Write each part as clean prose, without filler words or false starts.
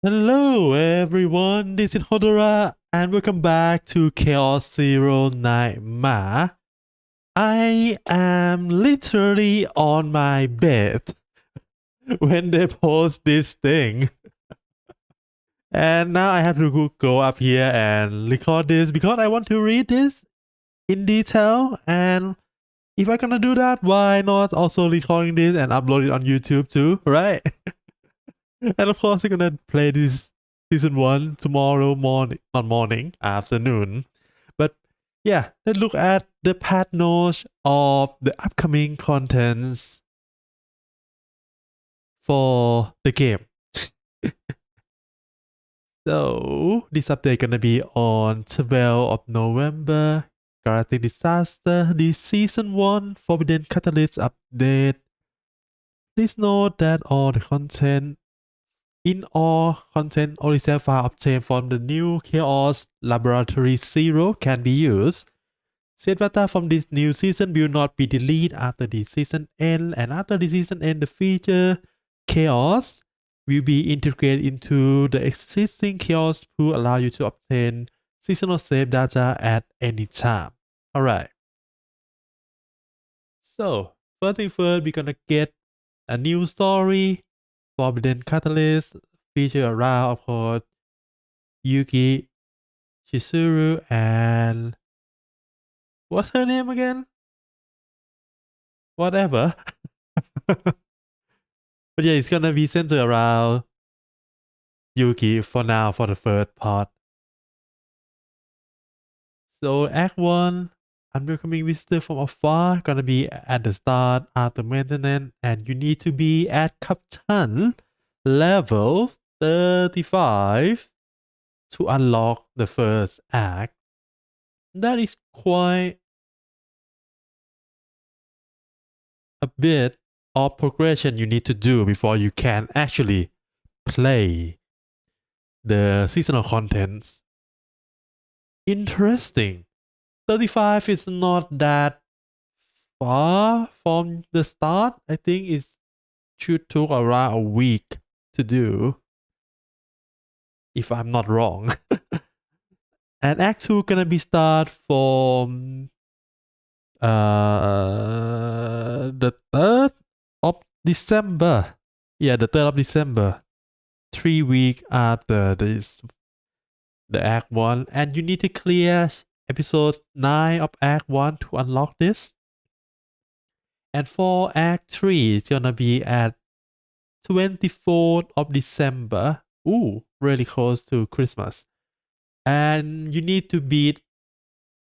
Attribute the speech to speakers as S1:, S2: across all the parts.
S1: Hello everyone, this is Hodora and welcome back to Chaos Zero Nightmare. I am literally on my bed when they post this thing. And now I have to go up here and record this because I want to read this in detail. And if I'm gonna do that, why not also recording this and upload it on YouTube too, right? And of course, I'm gonna play this season 1 tomorrow morning, not morning, afternoon. But yeah, let's look at the patch notes of the upcoming contents for the game. So this update gonna be on 12th of November. Galactic Disaster, the season 1 Forbidden Catalyst update. Please note that all the content or reset file obtained from the new Chaos Laboratory Zero can be used. Set data from this new season will not be deleted after the season end, and after the season end, the feature Chaos will be integrated into the existing Chaos pool, allow you to obtain seasonal save data at any time. Alright. So, first thing first, we're gonna get a new story, Forbidden Catalyst, feature around, of course, Yuki, Chizuru, and what's her name again? Whatever. But yeah, it's gonna be centered around Yuki for now for the first part. So Act 1, Unwelcoming Visitor from Afar, gonna be at the start after maintenance, and you need to be at Captain level 35 to unlock the first act. That is quite a bit of progression you need to do before you can actually play the seasonal contents. Interesting. 35 is not that far from the start. I think it should take around a week to do, if I'm not wrong. And Act 2 gonna be start from the 3rd of December. Yeah, the 3rd of December. 3 weeks after this, the Act 1. And you need to clear episode 9 of Act 1 to unlock this. And for Act 3, it's gonna be at 24th of December. Ooh, really close to Christmas. And you need to beat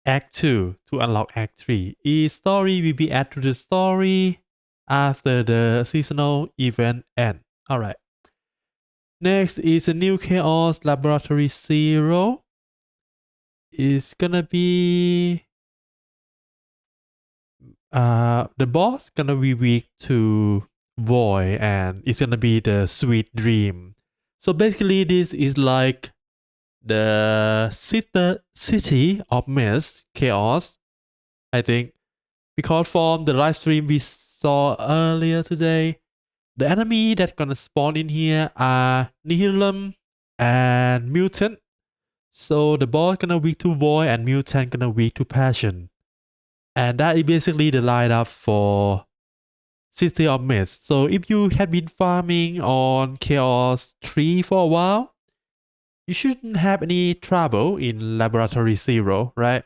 S1: Act 2 to unlock Act 3. Each story will be added to the story after the seasonal event end. Alright. Next is a new Chaos Laboratory Zero. It's gonna be the boss gonna be weak to Void, and it's gonna be the Sweet Dream. So basically this is like the city of mist chaos, I think, because from the live stream we saw earlier today, the enemy that's gonna spawn in here are Nihilum and Mutant. So the boss gonna weak to Void and Mutant gonna weak to Passion. And that is basically the lineup for City of Mist. So if you have been farming on Chaos 3 for a while, you shouldn't have any trouble in Laboratory Zero, right?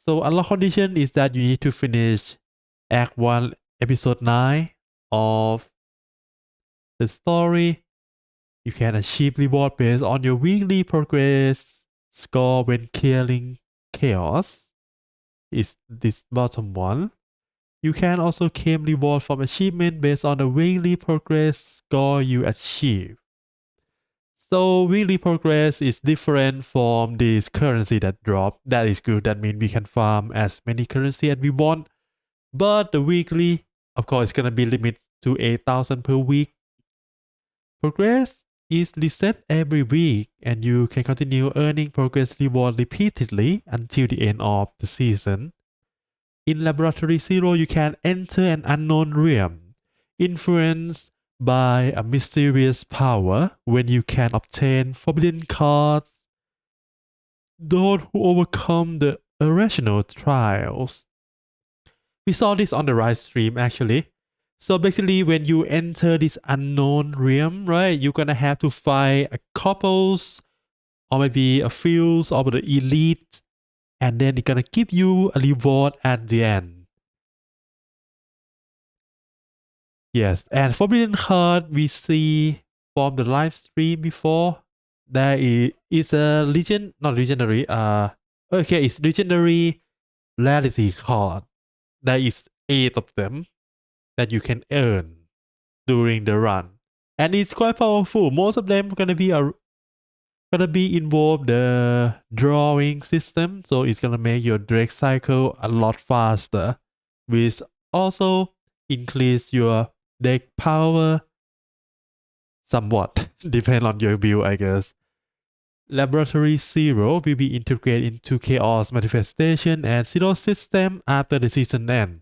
S1: So unlock condition is that you need to finish Act 1, Episode 9 of the story. You can achieve reward based on your weekly progress score when clearing chaos. Is this bottom one. You can also claim reward from achievement based on the weekly progress score you achieve. So weekly progress is different from this currency that drop. That is good. That means we can farm as many currency as we want. But the weekly, of course, is gonna be limited to 8,000 per week. Progress is reset every week, and you can continue earning progress reward repeatedly until the end of the season. In Laboratory Zero, you can enter an unknown realm, influenced by a mysterious power when you can obtain forbidden cards. Those who overcome the irrational trials. We saw this on the right stream actually. So basically, when you enter this unknown realm, right, you're gonna have to fight a couples or maybe a few of the elite, and then it's gonna give you a reward at the end. Yes, and forbidden card we see from the live stream before. There is a legend, not legendary. Okay, it's legendary rarity card. There is 8 of them that you can earn during the run, and it's quite powerful. Most of them gonna be involved the drawing system, so it's gonna make your drag cycle a lot faster, which also increase your deck power somewhat, depend on your build, I guess. Laboratory Zero will be integrated into Chaos Manifestation and Zero system after the season end.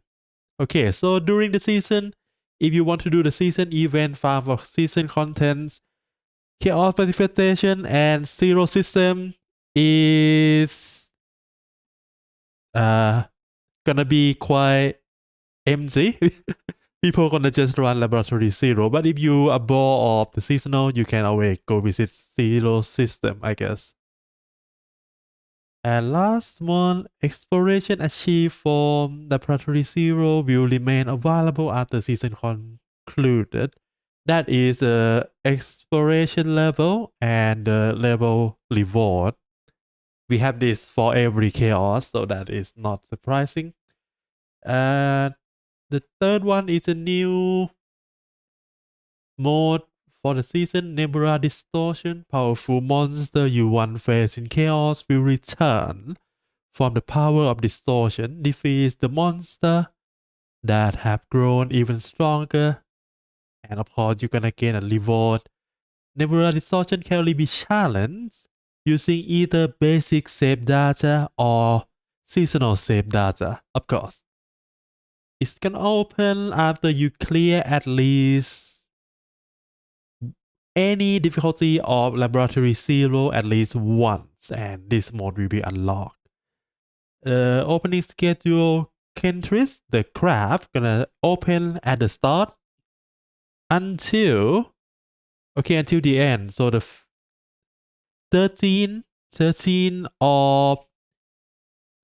S1: Okay, so during the season, if you want to do the season event farm for season contents, Chaos Manifestation and Zero system is gonna be quite empty. People gonna just run Laboratory Zero, but if you are bored of the seasonal, you can always go visit Zero system, I guess. And last one, exploration achieved from Laboratory Zero will remain available after season concluded. That is the exploration level and the level reward. We have this for every chaos, so that is not surprising. And the third one is a new mode for the season, Nebula Distortion. Powerful monster you once faced in chaos will return from the power of distortion. Defeats the monster that have grown even stronger. And of course, you're gonna gain a reward. Nebula Distortion can only be challenged using either basic save data or seasonal save data, of course. It's gonna open after you clear at least any difficulty of Laboratory Zero at least once, and this mode will be unlocked. Opening schedule Kentris, the craft, gonna open at the start until the end. So the 13 of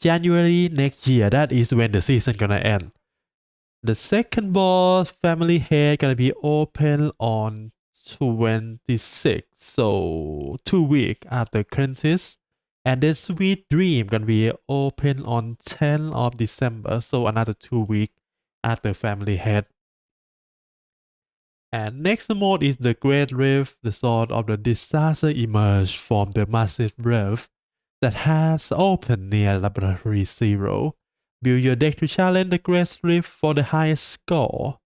S1: January next year, that is when the season gonna end. The second boss, Family Head, gonna be open on 26, so 2 weeks after Kentris. And then Sweet Dream gonna be open on 10 of December, so another 2 weeks after Family Head. And next mode is the Great Rift. The sword of the disaster emerged from the massive rift that has opened near Laboratory Zero. Build your deck to challenge the Great Rift for the highest score.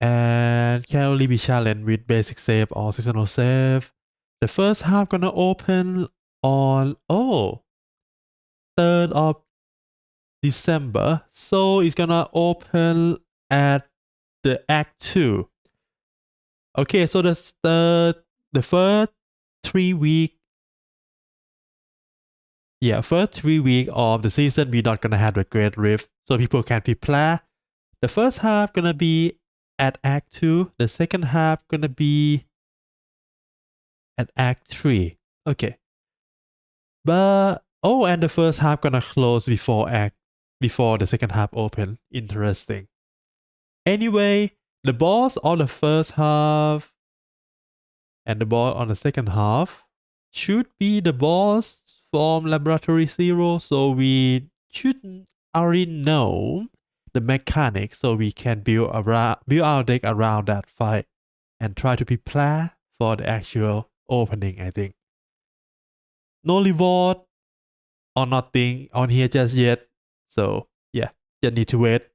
S1: And can only be challenged with basic save or seasonal save. The first half gonna open on 3rd of December. So it's gonna open at the Act 2. Okay, so the first 3 week. Yeah, first 3 week of the season we're not gonna have the Great Rift, so people can prepare. The first half gonna be at Act 2. The second half gonna be at Act 3. Okay. But and the first half gonna close before the second half open. Interesting. Anyway, the boss on the first half and the boss on the second half should be the boss from Laboratory Zero, so we should already know the mechanics, so we can build our deck around that fight and try to prepare for the actual opening, I think. No reward or nothing on here just yet, so yeah, just need to wait.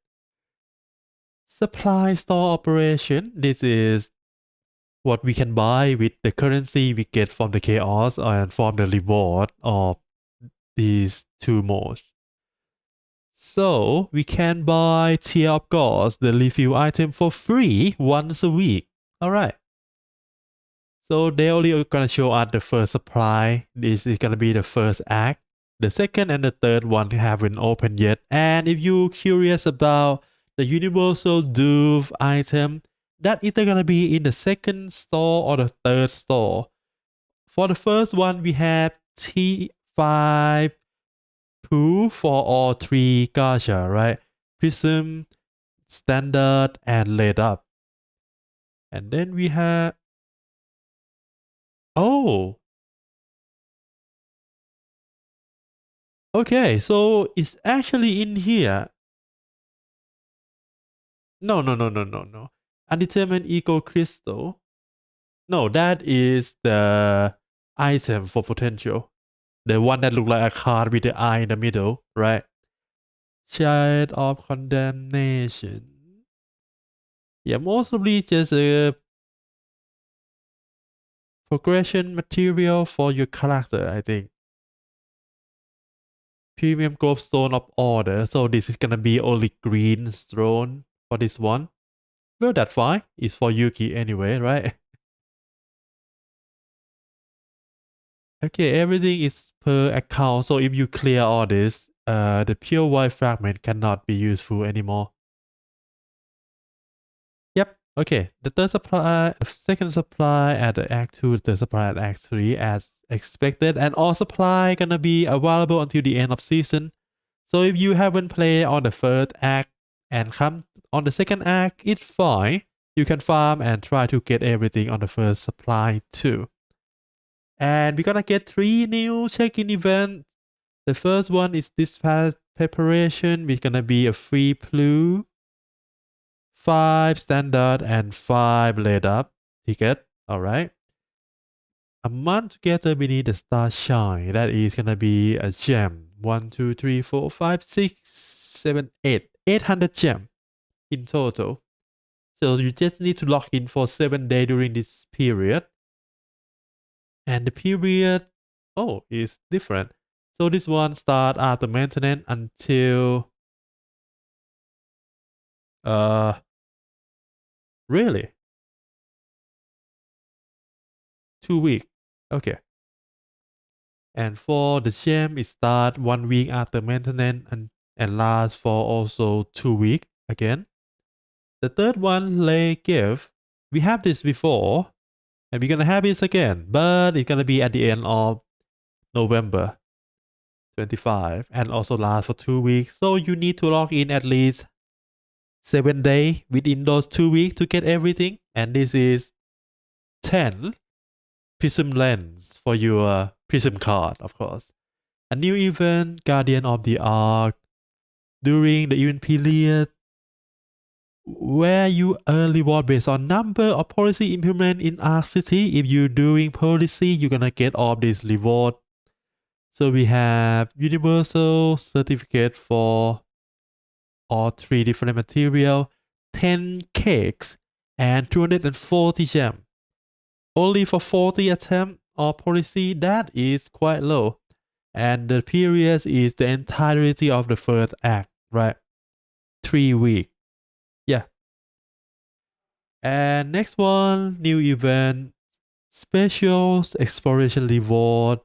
S1: Supply store operation. This is what we can buy with the currency we get from the chaos and from the reward of these 2 modes. So we can buy Tier of Gods, the refill item for free once a week. Alright. So they only gonna show us the first supply. This is gonna be the first act. The second and the third one haven't opened yet. And if you're curious about the Universal Dove item, that either gonna be in the second store or the third store. For the first one, we have T5 Poo for all three gacha, right? Prism, Standard, and Laid Up. And then we have... Oh! Okay, so it's actually in here. No. Undetermined Eco Crystal. No, that is the item for potential. The one that looks like a card with the eye in the middle, right? Child of Condemnation. Yeah, mostly just a progression material for your character, I think. Premium Growth Stone of Order. So this is gonna be only green stone for this one. Well, that's fine. It's for Yuki anyway, right? Okay, everything is per account. So if you clear all this, the pure white fragment cannot be useful anymore. Yep. Okay. The third supply, the second supply at the Act 2, the third supply at Act 3 as expected. And all supply gonna be available until the end of season. So if you haven't played on the first act and come on the second act, it's fine. You can farm and try to get everything on the first supply too. And we're gonna get 3 new check-in events. The first one is dispatch preparation. It's gonna be a free blue, 5 standard, and 5 laid up ticket. Alright. A month together beneath the star shine. That is gonna be a gem. 1, 2, 3, 4, 5, 6, 7, 8. 800 gem in total. So you just need to log in for 7 days during this period. And the period, is different. So this one start after maintenance until really 2 weeks. Okay. And for the gem, it start 1 week after maintenance and last for also 2 weeks again. The third one, lay gift. We have this before, and we're gonna have this again, but it's gonna be at the end of November 25 and also last for 2 weeks. So you need to log in at least 7 days within those 2 weeks to get everything. And this is 10 prism lens for your prism card, of course. A new event, Guardian of the Ark. During the event period, where you earn reward based on number of policy implement in Ark City. If you're doing policy, you're gonna get all this reward. So we have universal certificate for all 3 different material, 10 cakes, and 240 gem. Only for 40 attempt or policy, that is quite low. And the period is the entirety of the first act, right? 3 weeks. Yeah. And next one, new event, specials, exploration reward,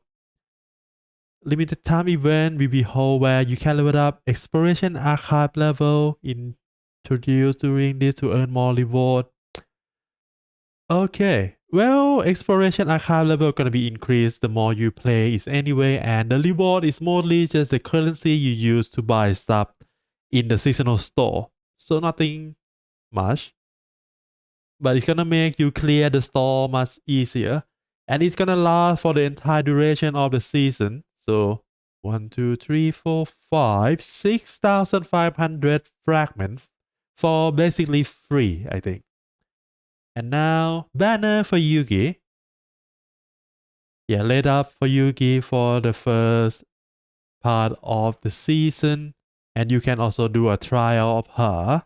S1: limited time event will be held where you can level up exploration archive level introduced during this to earn more reward. Okay, well, exploration archive level gonna be increased the more you play is anyway, and the reward is mostly just the currency you use to buy stuff in the seasonal store. So nothing much. But it's gonna make you clear the store much easier. And it's gonna last for the entire duration of the season. So 1, 2, 3, 4, 5, 6,500 fragments for basically free, I think. And now, banner for Yugi. Yeah, laid up for Yugi for the first part of the season. And you can also do a trial of her.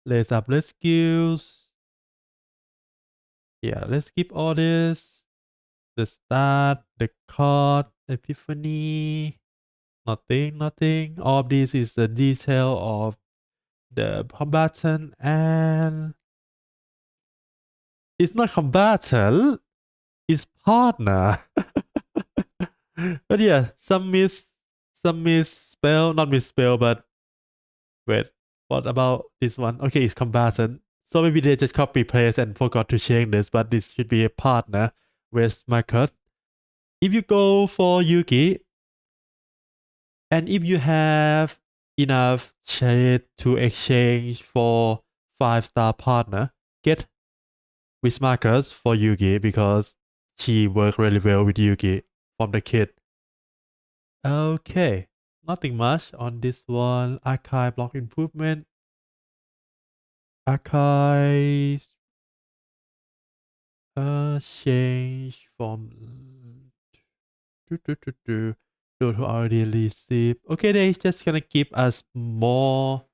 S1: Let's up the skills. Yeah, let's skip all this. The start, the card, epiphany. Nothing. All of this is the detail of the combatant, and it's not combatant, it's partner. But yeah, some misspell, not misspell, but wait, what about this one? Okay, it's combatant. So maybe they just copy paste and forgot to change this, but this should be a partner. Where's my cut? If you go for Yuki, and if you have enough shade to exchange for 5-star partner, get with markers for Yuki because she worked really well with Yuki from the kid. Okay, nothing much on this one. Archive block improvement. Archive change from those who already received. Okay, they just gonna give us more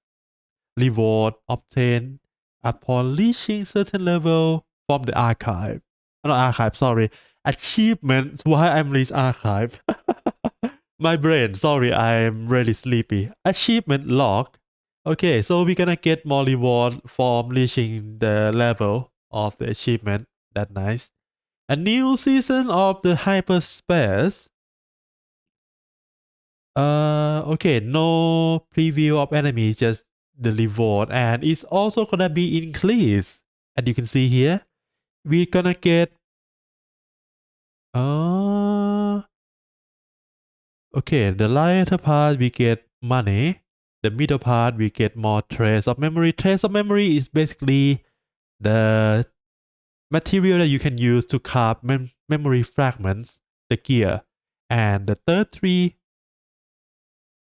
S1: reward obtained upon reaching certain level from the archive. Not archive, sorry. Achievement. Why I'm reach archive? My brain, sorry, I'm really sleepy. Achievement log. Okay, so we're gonna get more reward from reaching the level of the achievement. That's nice. A new season of the hyperspace. Okay, no preview of enemies, just the reward, and it's also gonna be increased. And you can see here, we're gonna get okay, the lighter part we get money. The middle part we get more trace of memory. Trace of memory is basically the material that you can use to carve memory fragments, the gear. And the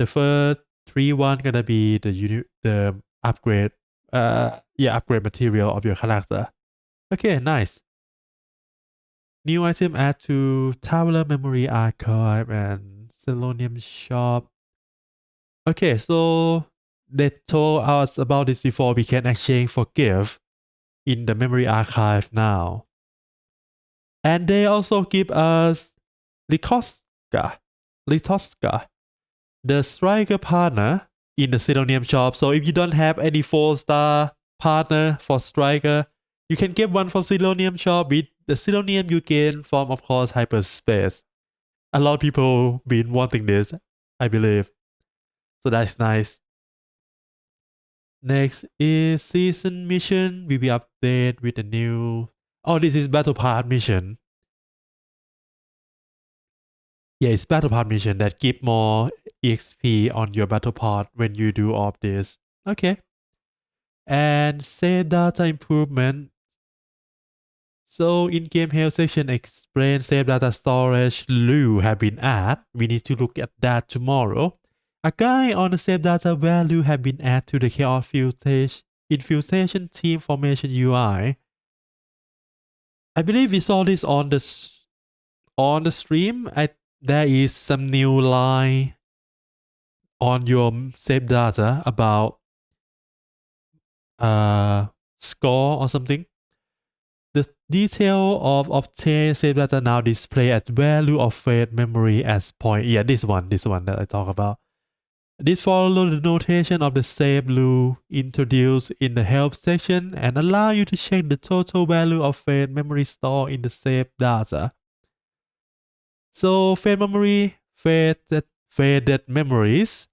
S1: first three one gonna be the upgrade, upgrade material of your character. Okay, nice. New item add to Traveler Memory Archive and Selenium Shop. Okay, so they told us about this before. We can exchange for gift in the memory archive now. And they also give us Litoska, the striker partner in the Selenium shop. So if you don't have any 4-star partner for striker, you can get one from Selenium shop. With the Selenium you gain from, of course, hyperspace. A lot of people been wanting this, I believe. So that's nice. Next is season mission. We will update with a new. Oh, this is battle part mission. Yeah, it's battle part mission that give more EXP on your battle part when you do all of this. Okay. And save data improvement. So in-game health section explain save data storage rule have been added. We need to look at that tomorrow. A guide on the save data value have been added to the Chaos Infiltration Team Formation UI. I believe we saw this on the stream. There is some new line on your save data about score or something. The detail of obtained save data now display as value of fate memory as point. Yeah, this one that I talk about. This follow the notation of the save rule introduced in the help section and allow you to check the total value of fate memory stored in the save data. So faded memories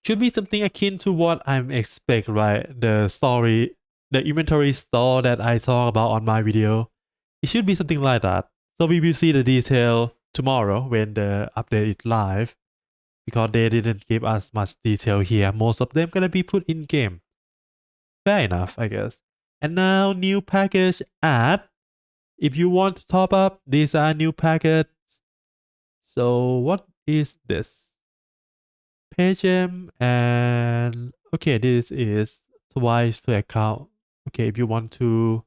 S1: should be something akin to what I'm expect, right? The inventory store that I talk about on my video. It should be something like that. So we will see the detail tomorrow when the update is live, because they didn't give us much detail here. Most of them gonna be put in game. Fair enough, I guess. And now new package add. If you want to top up, these are new packets. So what is this? Pagem and okay, this is twice per account. Okay, if you want to,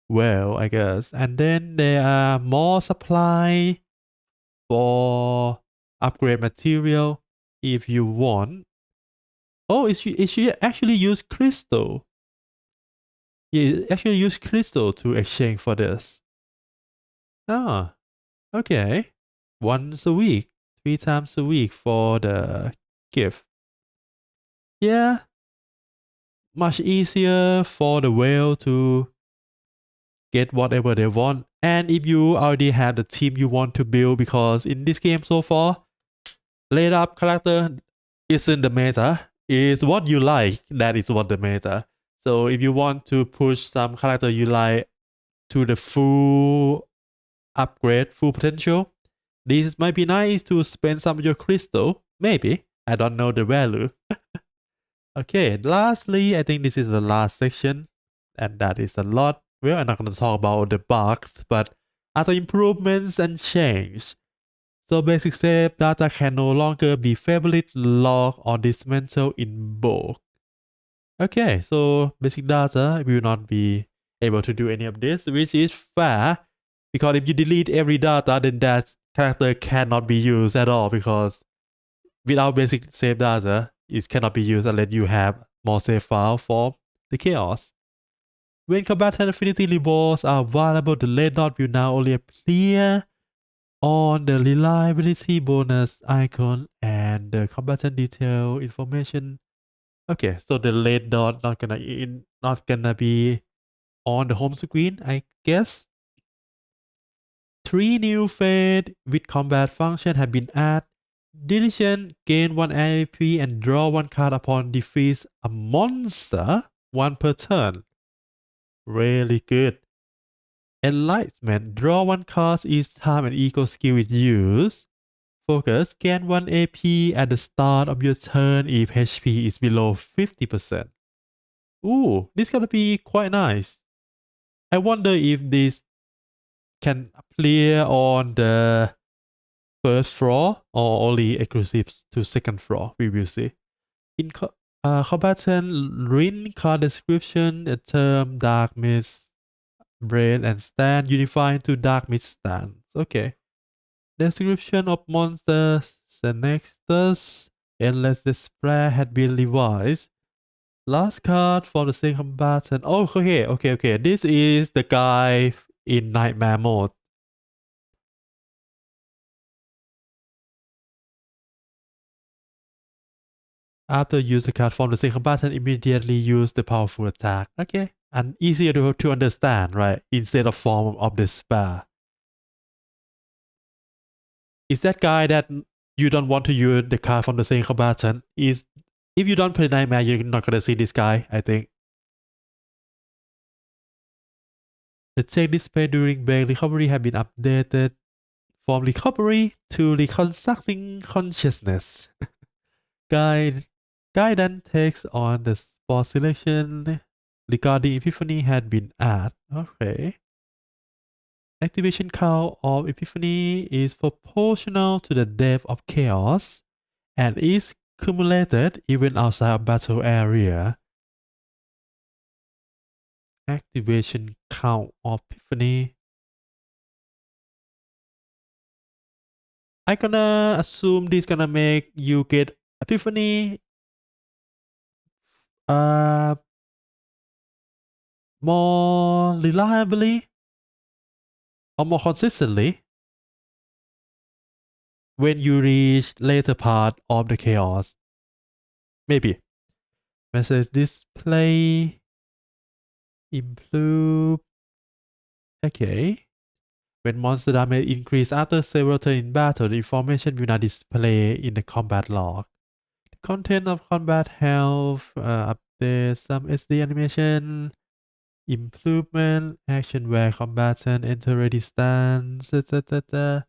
S1: well, I guess. And then there are more supply for upgrade material if you want. Oh, it should actually use crystal. Yeah, actually use crystal to exchange for this. Ah, okay. Once a week 3 times a week for the gift. Yeah, much easier for the whale to get whatever they want. And if you already have the team you want to build, because in this game so far, laid up character isn't the meta, is what you like, that is what the meta. So if you want to push some character you like to the full upgrade, full potential, this might be nice to spend some of your crystal. Maybe. I don't know the value. Okay, lastly, I think this is the last section, and that is a lot. Well, I'm not going to talk about the bugs, but other improvements and change. So basic save data can no longer be favorite, logged, or dismantled in bulk. Okay, so basic data will not be able to do any of this, which is fair, because if you delete every data, then that character cannot be used at all, because without basic save data, it cannot be used unless you have more save file for the chaos. When combatant affinity rewards are available, the red dot will now only appear on the reliability bonus icon and the combatant detail information. Okay, so the red dot not gonna be on the home screen, I guess. 3 new fate with combat function have been added. Deletion, gain 1 AP and draw 1 card upon defeat a monster, 1 per turn. Really good. Enlightenment, draw 1 card each time an eco skill is used. Focus, gain 1 AP at the start of your turn if HP is below 50%. Ooh, this gonna be quite nice. I wonder if this can appear on the first floor or only exclusive to second floor. We will see. In combatant, read card description, the term dark mist, brain, and stand unify into dark mist stands. Okay. Description of monsters, Senextus, endless display had been revised. Last card for the same combatant. Oh, okay. This is the guy in nightmare mode. After use the card from the same combatant, immediately use the powerful attack. Okay. And easier to understand, right? Instead of form of despair. Is that guy that you don't want to use the card from the same combatant? Is if you don't play nightmare, you're not gonna see this guy, I think. The tech display during bank recovery have been updated from recovery to reconstructing consciousness. Guidance takes on the spot selection regarding Epiphany had been added. Okay. Activation count of Epiphany is proportional to the depth of chaos and is cumulated even outside of battle area. Activation count of Epiphany. I'm gonna assume this gonna make you get Epiphany more reliably or more consistently when you reach later part of the chaos. Maybe. Message display improve. Okay. When monster damage increase after several turns in battle, the information will not display in the combat log. The content of combat health, update some SD animation, improvement, action where combatant enter ready stance, etc.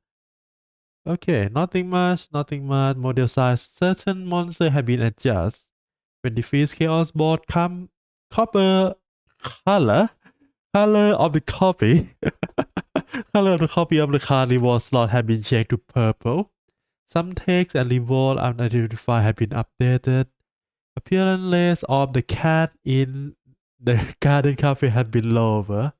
S1: Okay, nothing much. Model size. Certain monsters have been adjusted. When defeats chaos board copper color of the copy color of the copy of the card reward slot have been changed to purple. Some text and reward unidentified have been updated. Appearance list of the cat in the garden cafe have been lower.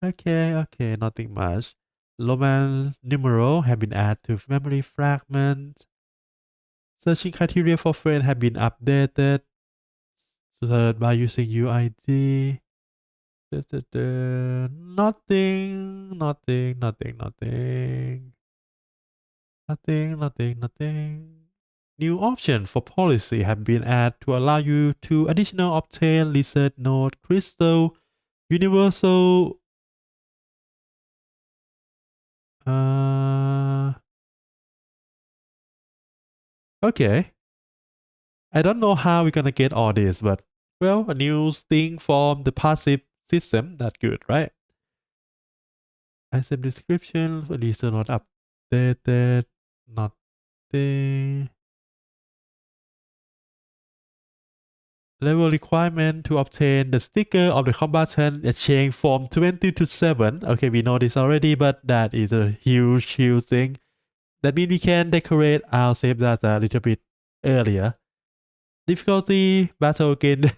S1: Okay, nothing much. Roman numeral have been added to memory fragment. Searching criteria for friend have been updated. Search by using UID. Nothing. Nothing. New option for policy have been added to allow you to additional obtain lizard node crystal universal. Okay. I don't know how we're gonna get all this, but well, a new thing from the passive system. That's good, right? Item description, release not updated, nothing. Level requirement to obtain the sticker of the combatant change from 20 to 7. Okay, we know this already, but that is a huge thing. That means we can decorate our save data a little bit earlier. Difficulty, battle again.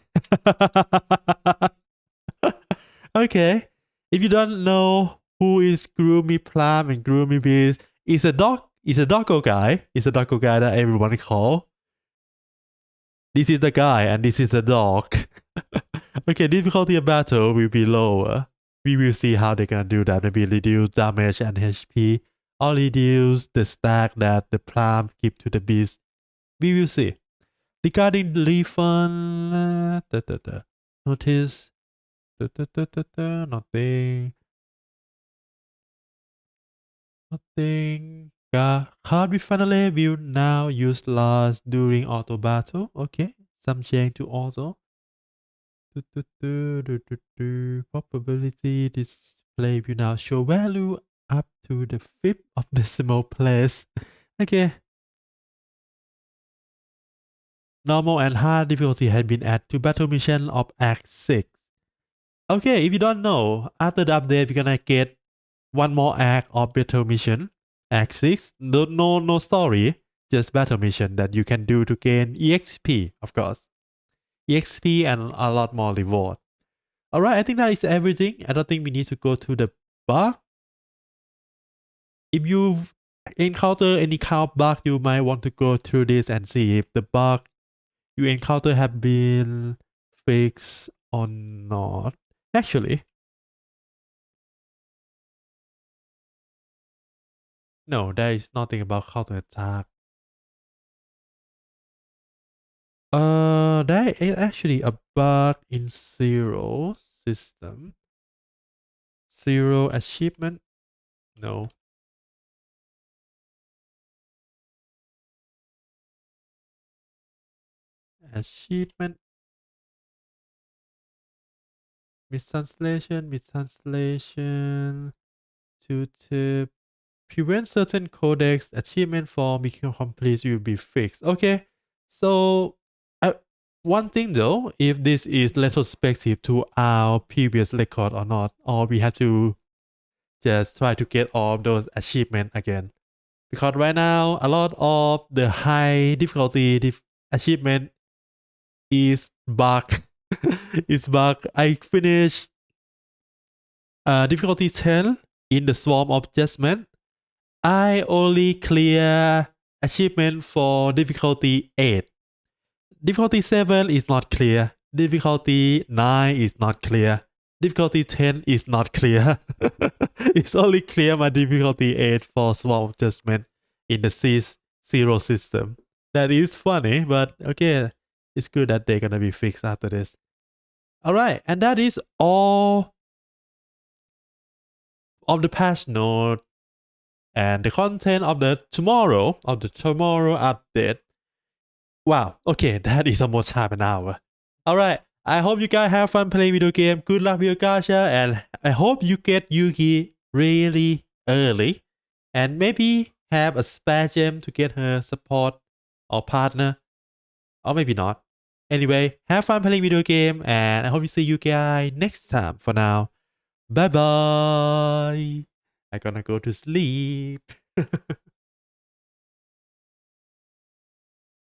S1: Okay. If you don't know who is Groomy Plum and Groomy Beast, it's a doggo guy. It's a doggo guy that everyone call. This is the guy and this is the dog. Okay, difficulty of battle will be lower. We will see how they're gonna do that. Maybe reduce damage and HP, or reduce the stack that the plum keep to the beast. We will see. Regarding the refund, notice, nothing. Card with finally will now use last during auto battle. Okay, some change to auto. Probability display will now show value up to the fifth of decimal place. Okay. Normal and hard difficulty had been added to battle mission of Act 6. Okay, if you don't know, after the update, we're gonna get one more act of battle mission. Act 6, no story, just battle mission that you can do to gain EXP, of course. EXP and a lot more reward. Alright, I think that is everything. I don't think we need to go to the bug. If you encounter any kind of bug, you might want to go through this and see if the bug you encounter have been fixed or not. Actually, no, there is nothing about how to attack. There is actually a bug in Zero system. Zero achievement? No. Achievement? Mistranslation? To prevent certain codex achievement for becoming complete will be fixed. Okay, so one thing though, if this is retrospective to our previous record or not, or we have to just try to get all of those achievements again. Because right now, a lot of the high difficulty achievement is bug. It's bug. I finished difficulty 10 in the Swarm of Judgment. I only clear achievement for difficulty 8. Difficulty 7 is not clear. Difficulty 9 is not clear. Difficulty 10 is not clear. It's only clear my difficulty 8 for Swarm of Judgment in the Zero system. That is funny, but okay. It's good that they're gonna be fixed after this. Alright, and that is all of the patch note and the content of the tomorrow update. Wow, okay, that is almost half an hour. Alright, I hope you guys have fun playing video game. Good luck with your gacha, and I hope you get Yuki really early, and maybe have a spare gem to get her support or partner, or maybe not. Anyway, have fun playing video game, and I hope you see you guys next time. For now, bye bye. I'm gonna go to sleep.